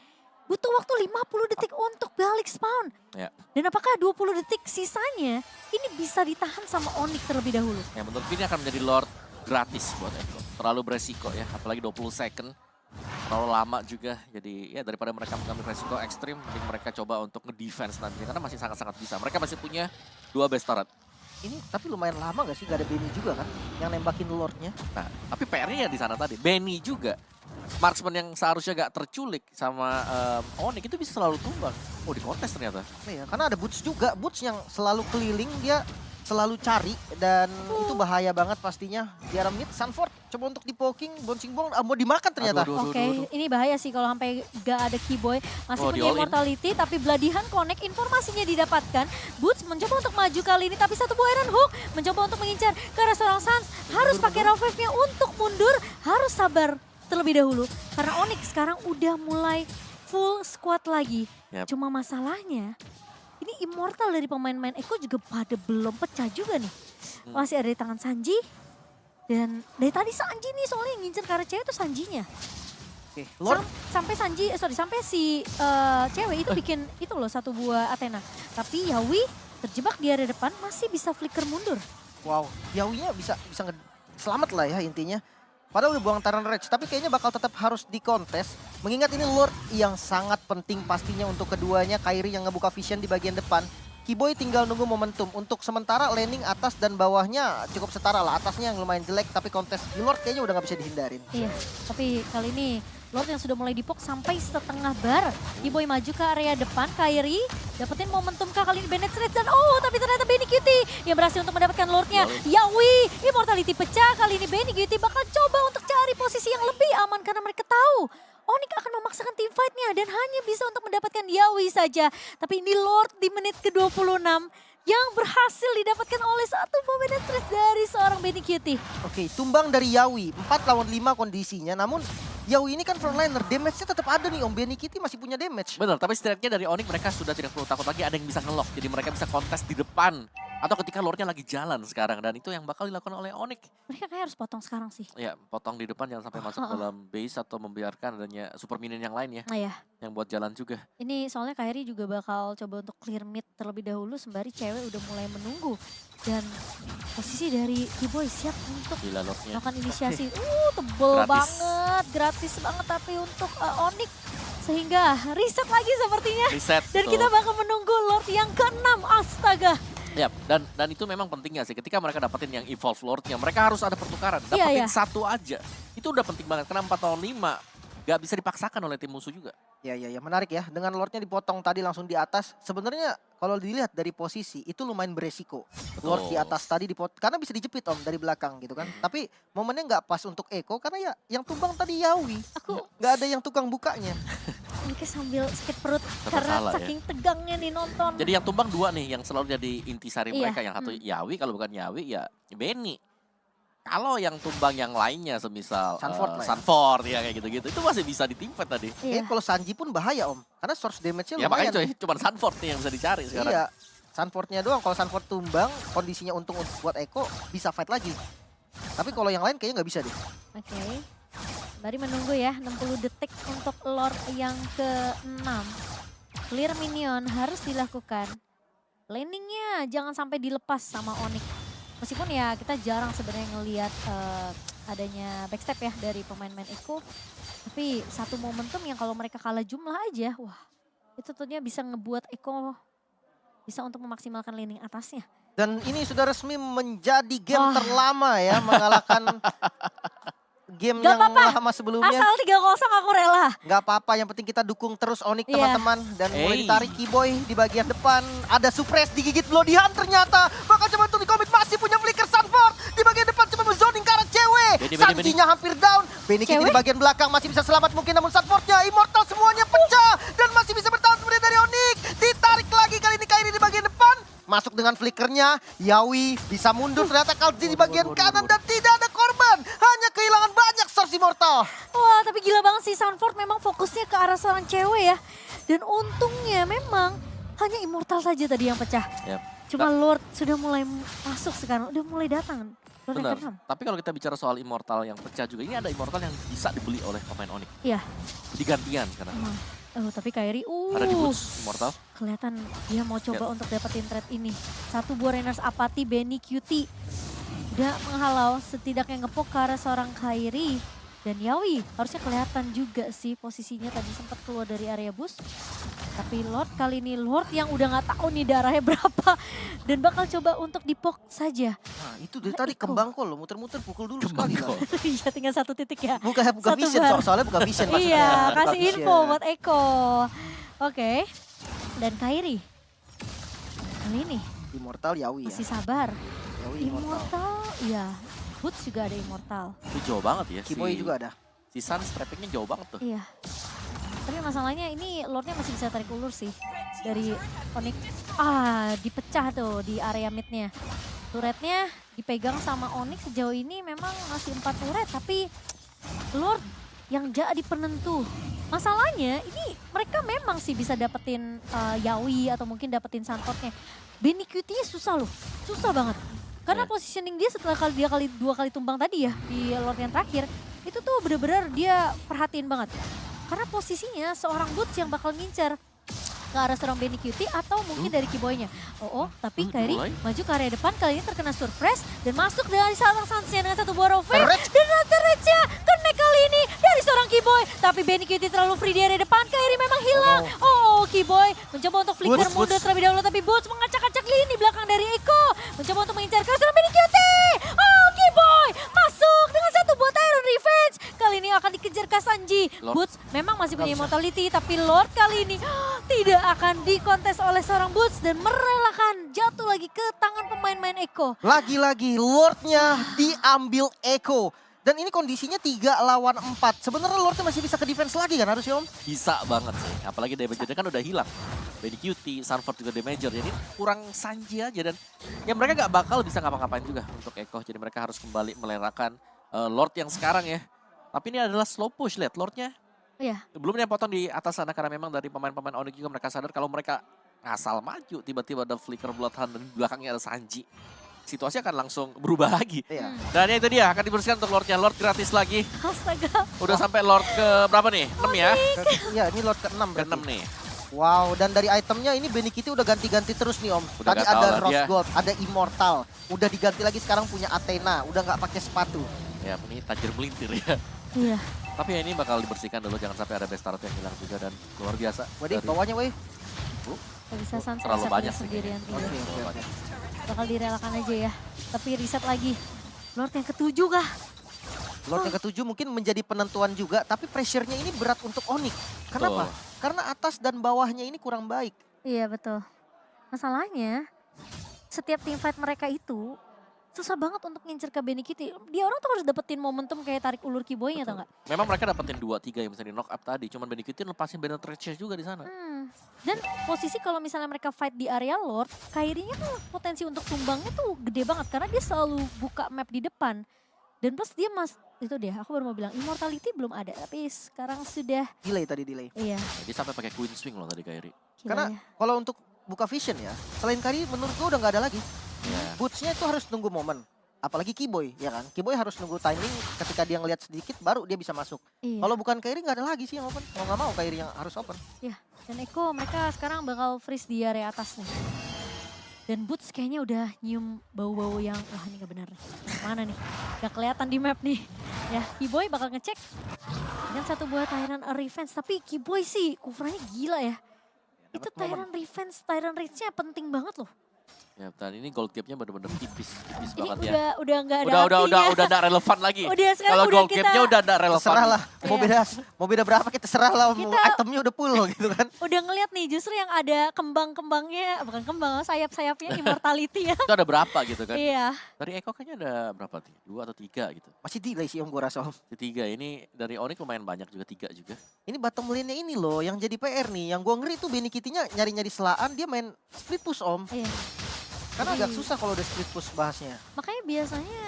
butuh waktu 50 detik untuk balik spawn. Ya. Dan apakah 20 detik sisanya ini bisa ditahan sama Onyx terlebih dahulu? Ya menurut ini akan menjadi Lord gratis buat Eko. Terlalu beresiko ya, apalagi 20 second. Terlalu lama juga, jadi ya daripada mereka mengambil resiko ekstrim, mending mereka coba untuk nge-defense nantinya. Karena masih sangat-sangat bisa. Mereka masih punya 2 base turret. Ini tapi lumayan lama gak sih? Gak ada Benny juga kan yang nembakin Lordnya. Nah, tapi PR-nya ya di sana tadi. Benny juga. Marksman yang seharusnya gak terculik sama Onyx itu bisa selalu tumbang. Oh, di kontes ternyata. Iya, karena ada Boots juga. Boots yang selalu keliling, dia selalu cari. Dan itu bahaya banget pastinya. Di arah mid, Sanford coba untuk di-poking, bouncing ball, mau dimakan ternyata. Aduh, Oke, ini bahaya sih kalau sampai gak ada Keyboy. Masih Oh, punya di all in. immortality, tapi Bloody Hand Connect informasinya didapatkan. Boots mencoba untuk maju kali ini, tapi satu buah Iron Hook mencoba untuk mengincar ke arah seorang Sans. Harus pakai raw wave-nya untuk mundur, harus sabar terlebih dahulu. Karena Onyx sekarang udah mulai full squad lagi. Yap. Cuma masalahnya, ini immortal dari pemain-pemain Eko juga pada belum pecah juga nih. Masih ada di tangan Sanji. Dan dari tadi Sanji nih soalnya yang ngincer ke arah cewek itu Sanjinya. Oke, Lord. Sampai Sanji, sampai si cewek itu bikin itu loh satu buah Athena. Tapi Yawi terjebak di area depan masih bisa flicker mundur. Wow, Yawinya bisa selamat lah ya intinya. Padahal udah buang Taran Rage, tapi kayaknya bakal tetap harus dikontes. Mengingat ini Lord yang sangat penting pastinya untuk keduanya. Kairi yang ngebuka vision di bagian depan. Keyboy tinggal nunggu momentum. Untuk sementara laning atas dan bawahnya cukup setara lah. Atasnya yang lumayan jelek, tapi kontes di Lord kayaknya udah gak bisa dihindarin. Iya, tapi kali ini Lord yang sudah mulai dipok sampai setengah bar. Keyboy maju ke area depan, Kairi dapetin momentum kali ini Bennett Street dan tapi ternyata Benny Cutie yang berhasil untuk mendapatkan Lordnya. Yawi, immortality pecah kali ini Benny Cutie bakal coba untuk cari posisi yang lebih aman karena mereka tahu Onyx akan memaksakan team fight-nya dan hanya bisa untuk mendapatkan Yawi saja. Tapi ini Lord di menit ke-26 yang berhasil didapatkan oleh satu Bennett Street dari seorang Benny Cutie. Oke, tumbang dari Yawi. 4 lawan 5 kondisinya, namun Yawi ini kan frontliner, damage-nya tetap ada nih Om. Benny Kitty masih punya damage. Benar, tapi setidaknya dari Onyx mereka sudah tidak perlu takut lagi ada yang bisa nge-lock. Jadi mereka bisa kontes di depan. Atau ketika Lordnya lagi jalan sekarang. Dan itu yang bakal dilakukan oleh Onyx. Mereka kayak harus potong sekarang sih. Ya, potong di depan jangan sampai masuk dalam base atau membiarkan adanya super minion yang lain ya. Nah ya, Yang buat jalan juga. ini soalnya Kairi juga bakal coba untuk clear mid terlebih dahulu sembari cewek udah mulai menunggu. Dan posisi dari Keyboy siap untuk Gila Lordnya. melakukan inisiasi. Tebel Gratis. banget, gratis banget tapi untuk Onyx. Sehingga reset lagi sepertinya. Reset. Dan betul. kita bakal menunggu Lord yang ke-6, astaga. Ya, dan itu memang pentingnya sih. Ketika mereka dapetin yang evolve Lordnya, mereka harus ada pertukaran. Iya, Dapetin iya. satu aja. Itu udah penting banget. Karena 4 lawan 5 gak bisa dipaksakan oleh tim musuh juga. Ya, menarik ya. Dengan Lordnya dipotong tadi langsung di atas. Sebenarnya kalau dilihat dari posisi itu lumayan beresiko. Lord di atas tadi karena bisa dijepit Om dari belakang gitu kan. Tapi momennya nggak pas untuk Eko karena ya yang tumbang tadi Yawi. Aku Nggak ada yang tukang bukanya. mungkin sambil sakit perut Tetap karena salah ya. saking tegangnya nih nonton. Jadi yang tumbang 2 nih yang selalu jadi intisari Iya, mereka. Yang satu Yawi, kalau bukan Yawi ya Benny. Kalau yang tumbang yang lainnya semisal Sanford lah ya. Sanford ya kayak gitu-gitu. Itu masih bisa di-teamfight tadi. Iya. Kalau Sanji pun bahaya Om. Karena source damage-nya Ya makanya lumayan. coy, cuma Sanford nih yang bisa dicari sekarang. Iya. Sanfordnya doang. Kalau Sanford tumbang, kondisinya untung buat Eko bisa fight lagi. Tapi kalau yang lain kayaknya nggak bisa deh. Oke. Mari menunggu ya 60 detik untuk Lord yang ke-6. Clear minion harus dilakukan. Laningnya jangan sampai dilepas sama Onyx. Meskipun ya kita jarang sebenarnya ngelihat adanya backstep ya dari pemain-pemain Eko. Tapi satu momentum yang kalau mereka kalah jumlah aja, wah itu tentunya bisa ngebuat Eko bisa untuk memaksimalkan laning atasnya. Dan ini sudah resmi menjadi game Wah. terlama ya. Mengalahkan game Gak yang apa-apa. lama sebelumnya. Asal 3-0 aku rela. Nggak apa-apa, yang penting kita dukung terus Onyx Iya. teman-teman. Dan mulai Hey. ditarik Keyboy di bagian depan. Ada suppress digigit Bloody Hand ternyata. Bakal coba untuk dikomit, masih punya flicker Sanford. Di bagian depan coba menzoning ke arah cewek. Benny. Sanjinya hampir down. Benny Kitty Cewek? di bagian belakang masih bisa selamat mungkin. Namun Sanfordnya immortal semuanya pecah. Dan masih bisa bertahan sebenarnya dari Onyx. Ditarik lagi kali ini Kairi di bagian depan. Masuk dengan flickernya, Yawi bisa mundur, ternyata Kalzi di bagian kanan dan tidak ada korban. Hanya kehilangan banyak source immortal. Wah, tapi gila banget sih Sanford memang fokusnya ke arah seorang cewek ya. Dan untungnya memang hanya immortal saja tadi yang pecah. Yap. Cuma Lord sudah mulai masuk sekarang, udah mulai datang. Lord yang Benar. ke-6. Tapi kalau kita bicara soal immortal yang pecah juga, ini ada immortal yang bisa dibeli oleh pemain Onyx. Iya. Digantian sekarang. Oh, tapi Kairi, Ada di Boots, Immortal. kelihatan dia mau coba untuk dapetin trade ini. Satu buah Rainers Apathy, Benny, Cutie. Udah menghalau, setidaknya ngepok ke arah seorang Kairi. Dan Yawi harusnya kelihatan juga sih posisinya tadi sempat keluar dari area bus. Tapi Lord kali ini, Lord yang udah gak tahu nih darahnya berapa. Dan bakal coba untuk dipok saja. Nah itu dari Nah, tadi Iko. kembang kol, muter-muter pukul dulu Kembang sekali lah. kol. Iya tinggal satu titik ya. Buka Satu vision, bar. soalnya buka vision maksudnya. Iya, Buka kasih vision. info buat Eko. Oke. Dan Kairi. Kali ini Immortal Yawi ya. masih sabar. Yawi Immortal. Immortal, iya. Boots juga ada Immortal. Itu jauh banget ya. Kiboy juga ada. Si Sun trappingnya jauh banget tuh. Iya. Tapi masalahnya ini Lordnya masih bisa tarik ulur sih. Dari Onyx. Dipecah tuh di area midnya. Turretnya dipegang sama Onyx sejauh ini memang masih 4 turret. Tapi Lord yang jadi penentu. Masalahnya ini mereka memang sih bisa dapetin Yawi atau mungkin dapetin Santornya. Benny Cutie susah loh, susah banget. Karena Iya. positioning dia setelah dua kali tumbang tadi ya di Lord yang terakhir. Itu tuh bener-bener dia perhatiin banget. Karena posisinya seorang Boots yang bakal ngincer ke arah seorang Benny Cutie atau mungkin dari Kiboy-nya. Tapi Kairi mulai. maju ke area depan kali ini terkena surprise dan masuk dari seorang Sansnya dengan satu buah Rovage. Terrage. Dan Terrage-nya connect kali ini dari seorang Kiboy. Tapi Benny Cutie terlalu free di area depan, Kairi memang hilang. Kiboy mencoba untuk flicker Boots, mundur Boots. terlebih dahulu tapi Boots mengacak-acak lini belakang dari Eko. Mencoba untuk mengincar ke seorang Benny Cutie. Kiboy masuk dengan satu buah Tyrant Revenge. Kali ini akan dikejar Kasanji. Lord. Boots memang masih punya Nggak bisa. immortality tapi Lord kali ini tidak akan dikontes oleh seorang Boots dan merelakan jatuh lagi ke tangan pemain-pemain Eko. Lagi-lagi Lordnya diambil Eko. Dan ini kondisinya 3 lawan 4. Sebenarnya Lordnya masih bisa ke defense lagi kan harusnya Om? Bisa banget sih. Apalagi damage-nya kan udah hilang. Benny Cutie, Sunford juga damager. Jadi kurang Sanji aja dan ya mereka gak bakal bisa ngapa-ngapain juga untuk Eko. Jadi mereka harus kembali melerakan Lord yang sekarang ya. Tapi ini adalah slow push, lihat Lordnya. Iya. Belum dia potong di atas sana karena memang dari pemain-pemain Onyx juga mereka sadar kalau mereka ngasal maju. Tiba-tiba ada flicker Bloodhound dan di belakangnya ada Sanji. Situasi akan langsung berubah lagi. Iya. Dan itu dia akan dibersihkan untuk Lordnya. Lord gratis lagi. Astaga. Udah sampai Lord ke berapa nih? 6 ya? Ya ini Lord ke-6 Ke berarti. 6 nih. Wow, dan dari itemnya ini Benny Cutie udah ganti-ganti terus nih Om. Udah Tadi nggak tahu ada lah Rose dia. Gold, ada Immortal. Udah diganti lagi sekarang punya Athena, udah nggak pakai sepatu. Ya ini tajir melintir ya. Iya. Tapi ya ini bakal dibersihkan dulu. Jangan sampai ada best start yang hilang juga. Dan luar biasa. Waduh, dari- bawahnya weh. Gak bisa Sans Terlalu reset banyak dia sih sendirian. kayaknya. Iya. Oke, Terlalu oke, banyak. Bakal direlakan aja ya. Tapi reset lagi. Lord yang ketujuh kah? Lord yang ke-7 mungkin menjadi penentuan juga, tapi pressure-nya ini berat untuk Onyx. Kenapa? Betul. Karena atas dan bawahnya ini kurang baik. Iya betul. Masalahnya setiap team fight mereka itu susah banget untuk ngincer ke Benny Cutie. Dia orang tuh harus dapetin momentum kayak tarik ulur Kiboy-nya tau gak? Memang mereka dapetin 2-3 yang bisa di knock up tadi. Cuman Benny Cutie lepasin banner Treasure juga di sana. Dan posisi kalau misalnya mereka fight di area Lord, Kairi-nya tuh potensi untuk tumbangnya tuh gede banget. Karena dia selalu buka map di depan. Dan plus dia itu dia, aku baru mau bilang Immortality belum ada. Tapi sekarang sudah, Delay tadi, delay. iya. Dia sampai pakai Queen Swing loh tadi Kairi. Gila Karena ya. kalau untuk buka vision ya, selain Kari menurut gue udah nggak ada lagi. Ya. Boots-nya itu harus nunggu momen. Apalagi Kiboy, ya kan? Kiboy harus nunggu timing ketika dia ngelihat sedikit baru dia bisa masuk. Iya. Kalau bukan Kairi nggak ada lagi sih yang open. Mau nggak mau Kairi yang harus open. Dan Eko mereka sekarang bakal freeze di area atas nih. Dan Boots kayaknya udah nyium bau-bau yang, wah ini gak benar nih. Mana nih? Gak kelihatan di map nih. Ya, Kiboy bakal ngecek dengan satu buah Tyrant Revenge. Tapi Kiboy sih ukurannya gila ya. Itu Dapat momen. Tyrant Revenge, Tyrant Rage-nya penting banget loh. Ya, dan ini gold gap-nya bener-bener tipis Ini banget ya. udah gak ada Udah artinya. gak relevan lagi. Udah sekarang Kalau udah gold kita gap-nya udah gak relevan. Terserah lah. Iya. Mau beda berapa kita serah lah. Mau Kita- itemnya udah full gitu kan. udah ngeliat nih justru yang ada kembang-kembangnya, bukan kembang, sayap-sayapnya Immortality ya. Itu ada berapa gitu kan. Iya. Dari Eko kayaknya ada berapa nih? 2 atau 3 gitu. Masih delay sih Om gue rasa Om. Di 3 ini dari Onyx lumayan banyak juga 3 juga. Ini bottom lane-nya ini loh yang jadi PR nih. Yang gue ngeri tuh Benny Cutie-nya nyari-nyari selaan dia main split push Om. Iya. Karena agak Jadi- susah kalau udah split push bahasnya. Makanya biasanya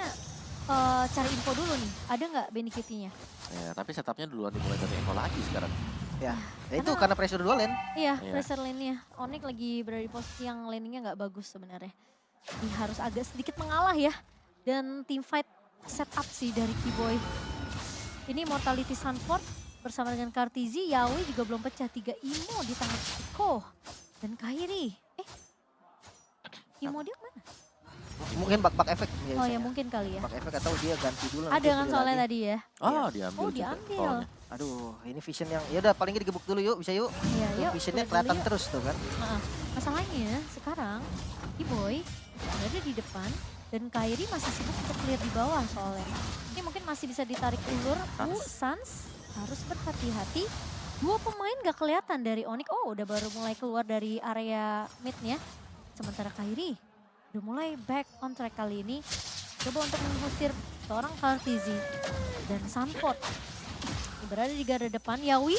cari info dulu nih, ada nggak Benny Cutie-nya? Ya, tapi setupnya duluan dimulai dari Eko lagi sekarang. Ya itu Karena- karena pressure dua lane. Iya, Iya. pressure lane-nya. Onyx lagi berada di posisi yang landingnya nggak bagus sebenarnya. Dia harus agak sedikit mengalah ya. Dan team fight setup sih dari Kiboy. Ini Mortality Sunford bersama dengan Kartizi, Yawi juga belum pecah. 3 Imo di tangan Eko dan Kairi. Imo dia mana? Mungkin bak-bak efek. Oh ya mungkin kali ya. Bak efek atau dia ganti dulu. Ada kan soalnya tadi ya. Oh diambil Oh juga diambil. call-nya. Aduh, ini vision yang ya udah paling nggak digebuk dulu yuk, bisa yuk. Iya Tuh, yuk. visionnya lihat dulu kelihatan yuk. terus tuh kan. Masalahnya sekarang Kiboy berada di depan dan Kairi masih sibuk untuk clear di bawah soalnya. Ini mungkin masih bisa ditarik ulur. Sans harus berhati-hati. 2 pemain gak kelihatan dari Onyx. Oh udah baru mulai keluar dari area midnya. Sementara Kairi udah mulai back on track kali ini. Coba untuk mengusir seorang Kartizi dan Sanford. Ini berada di garda depan. Yawi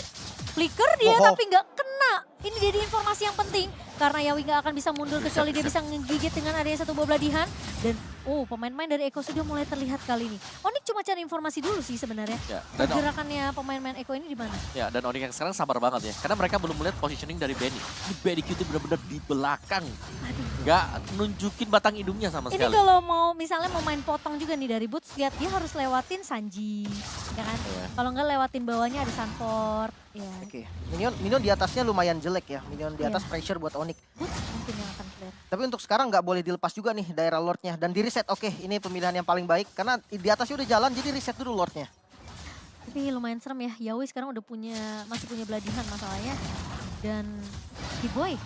flicker dia tapi nggak kena. Ini jadi informasi yang penting. Karena Yawi nggak akan bisa mundur kecuali dia bisa ngegigit dengan adanya satu buah beladihan. Dan pemain-pemain dari Eko sudah mulai terlihat kali ini. Onyx cuma cari informasi dulu sih sebenarnya. Ya, dan Pergerakannya pemain-main Eko ini di mana? Ya, dan Onyx yang sekarang sabar banget ya. Karena mereka belum melihat positioning dari Benny. Ini Benny QT benar-benar di belakang. Aduh. Nggak nunjukin batang hidungnya sama Ini sekali. kalau mau misalnya mau main potong juga nih dari Boots, lihat dia harus lewatin Sanji. Ya kan? Iya. Kalau nggak lewatin bawahnya ada Sanford. Ya. Oke, minion di atasnya lumayan jelek ya. Minion di atas Iya. pressure buat Onyx. Boots mungkin yang akan clear. Tapi untuk sekarang nggak boleh dilepas juga nih daerah lordnya dan di reset. Oke, ini pemilihan yang paling baik karena di atasnya udah jalan jadi reset dulu lordnya. Tapi lumayan serem ya. Yawi sekarang udah masih punya beladihan masalahnya. Dan Kiboy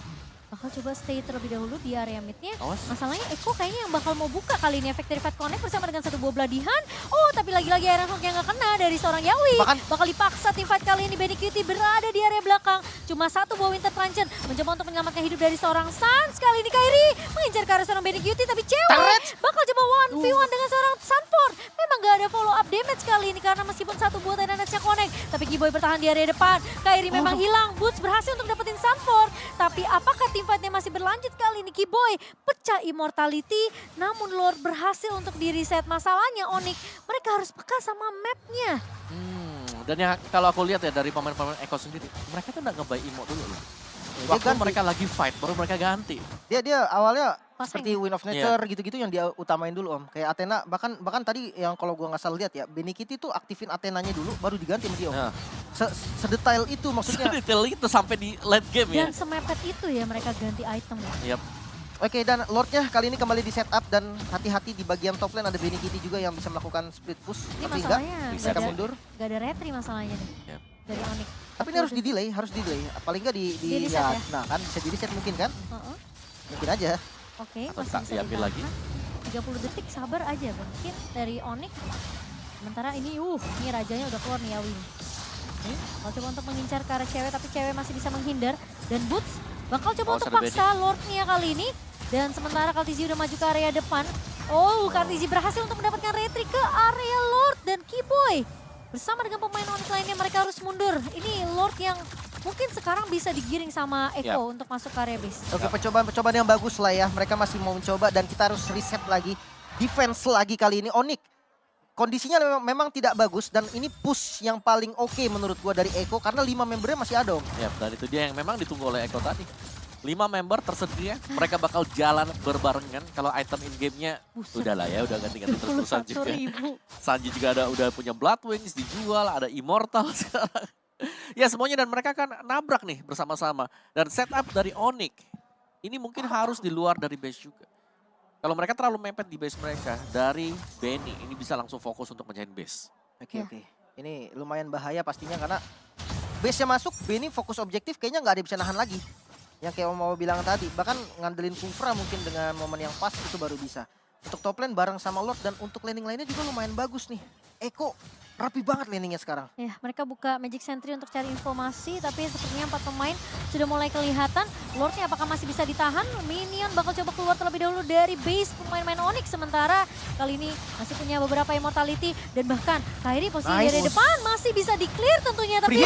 bakal coba stay terlebih dahulu di area midnya. Awas. Masalahnya Eko kayaknya yang bakal mau buka kali ini efek dari Fight Connect bersama dengan satu buah beladihan. Oh tapi lagi-lagi Iron Hook yang gak kena dari seorang Yawi. Bakal dipaksa tim fight kali ini. Benny QT berada di area belakang. Cuma satu buah Winter Truncheon mencoba untuk menyelamatkan hidup dari seorang Sans. Kali ini Kairi mengincar ke arah seorang Benny QT tapi cewek bakal coba 1v1 dengan seorang Sanford. Memang gak ada follow up damage kali ini karena meskipun satu buah Tyranids-nya connect. Tapi Kiboy bertahan di area depan. Kairi memang hilang. Boots berhasil untuk dapetin Sanford. Tapi apakah tim fightnya masih berlanjut kali ini? Kiboy pecah immortality. Namun Lord berhasil untuk di reset. Masalahnya Onyx mereka harus peka sama mapnya. Dan yang kalau aku lihat ya dari pemain-pemain Eko sendiri, mereka tuh nggak nge-buy emo dulu loh. Dia Waktu ganti. mereka lagi fight, baru mereka ganti. Dia awalnya Pasang seperti Wind of Nature gitu-gitu yang dia utamain dulu Om. Kayak Athena bahkan tadi yang kalau gua nggak salah lihat ya, Benny QT tuh aktifin Athenanya dulu baru diganti sama dia Om. Nah. Sedetail itu maksudnya. Detail itu sampai di late game ya. Dan semepet itu ya mereka ganti item. Yap. Oke, dan Lordnya kali ini kembali di setup dan hati-hati di bagian top lane ada Benny QT juga yang bisa melakukan split push. Ini Tapi enggak, masalahnya mereka mundur. gak ada retry masalahnya nih Yap. dari Onyx. Tapi ini harus di delay. Paling enggak di Di reset ya? Nah kan bisa di reset mungkin kan? Heeh. Mungkin aja. Oke, Atau masih tak bisa diambil lagi. ditahan. 30 detik sabar aja mungkin dari Onyx. Sementara ini rajanya udah keluar nih Yawi. Oke, bakal coba untuk mengincar ke arah cewek tapi cewek masih bisa menghindar. Dan Boots bakal coba untuk ada paksa Lordnya kali ini. Dan sementara Kartizi udah maju ke area depan. Kartizi berhasil untuk mendapatkan retry ke area Lord dan Kiboy. Bersama dengan pemain Onyx lainnya mereka harus mundur. Ini Lord yang mungkin sekarang bisa digiring sama Eko untuk masuk ke area base. Oke, percobaan yang bagus lah ya. Mereka masih mau mencoba dan kita harus reset lagi. Defense lagi kali ini Onyx. Kondisinya memang tidak bagus dan ini push yang paling oke menurut gua dari Eko karena 5 membernya masih ada Om. Yap, dan itu dia yang memang ditunggu oleh Eko tadi. 5 member tersedia, mereka bakal jalan berbarengan. Kalau item in-game-nya udah lah ya, udah ganti-ganti terus-terusan juga. Sanji juga udah punya Blood Wings dijual, ada Immortal sekarang. Ya semuanya dan mereka kan nabrak nih bersama-sama. Dan setup dari Onyx, ini mungkin harus di luar dari base juga. Kalau mereka terlalu mepet di base mereka, dari Benny ini bisa langsung fokus untuk menjahit base. Oke. Ini lumayan bahaya pastinya karena base-nya masuk, Benny fokus objektif kayaknya nggak ada yang bisa nahan lagi. Yang kayak Om mau bilang tadi, bahkan ngandelin Kufra mungkin dengan momen yang pas itu baru bisa. Untuk top lane bareng sama Lord dan untuk laning lainnya juga lumayan bagus nih. Eko rapi banget laningnya sekarang. Ya, mereka buka Magic Sentry untuk cari informasi, tapi sepertinya 4 pemain sudah mulai kelihatan. Lordnya apakah masih bisa ditahan? Minion bakal coba keluar terlebih dahulu dari base pemain-pemain Onyx. Sementara kali ini masih punya beberapa immortality. Dan bahkan Kairi posisi dari depan masih bisa di-clear tentunya. Tapi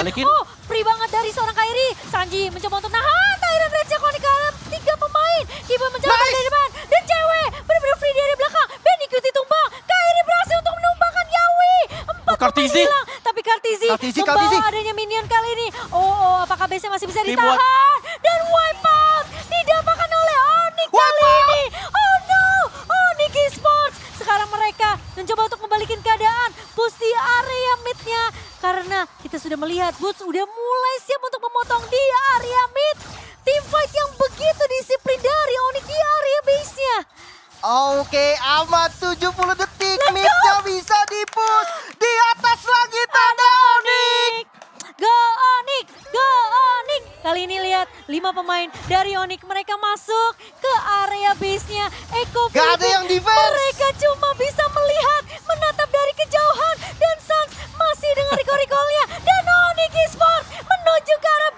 free banget dari seorang Kairi. Sanji mencoba untuk nahan Tyranids yang konik dalam 3 pemain. Kiboy mencoba dari depan. Dan cewek benar-benar free dari belakang. Benny QT tumbang. Kairi berhasil untuk menumbangkan Yawi. 4 pemain hilang. Tapi Kartizi membawa adanya minion kali ini. Apakah base-nya masih bisa ditahan? Dan wipe out didapatkan oleh Onyx kali ini. Oh no, Onyx Esports. Sekarang mereka mencoba untuk membalikin keadaan. Push di area mid-nya. Karena kita sudah melihat Boots udah mulai siap untuk memotong di area mid. Teamfight yang begitu disiplin dari Onyx di area base-nya. Oke, amat 70 detik. Midnya bisa di-push. Di atas langit ada Onyx. Go Onyx, go Onyx. Kali ini lihat 5 pemain dari Onyx mereka masuk ke area base-nya. Eko Gak ada Philippines, yang defense. mereka cuma